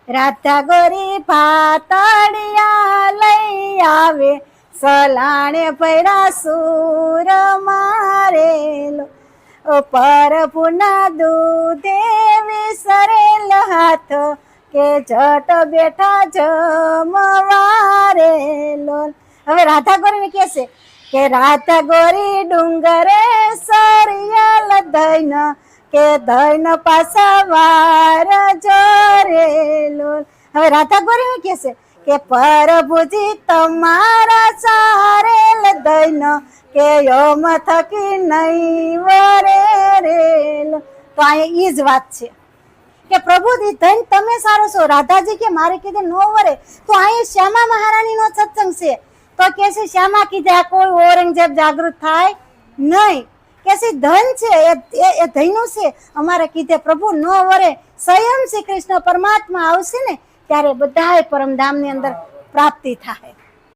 રાધા ગોરી પાતળિયા લઈ આવે, સલાણે ભૈરા સુર મારેલો, પ્રભુના દૂધે વિસરેલ હાથ, કે જટ બેઠા જમવારેલો. હવે રાધા ગોરી કે છે કે રાધા ગોરી ડુંગરે સરિયલ દૈન, કે દૈન પાછા વાર જોરેલો. હવે રાધા ગોરી કે છે કે પ્રભુજી તમારા સારેલ દૈન, કે યમ થકી નહીં વરેરેલ. તો અહીંયા ઈ જ વાત છે કે પ્રભુજી ધન તમે સારો છો. રાધાજી કે મારે કીધે નો વરે. તો અહીં શ્યામા મહારાણી નો સત્સંગ છે. તો કે છે શ્યામા કીધે આ કોઈ ઔરંગઝેબ જાગૃત થાય નહીં. કે છે ધન છે એ ધૈનું છે, અમારે કીધે પ્રભુ નો વરે. સ્વયં શ્રી કૃષ્ણ પરમાત્મા આવશે ને ત્યારે બધાય પરમધામ ની અંદર પ્રાપ્તિ થાય.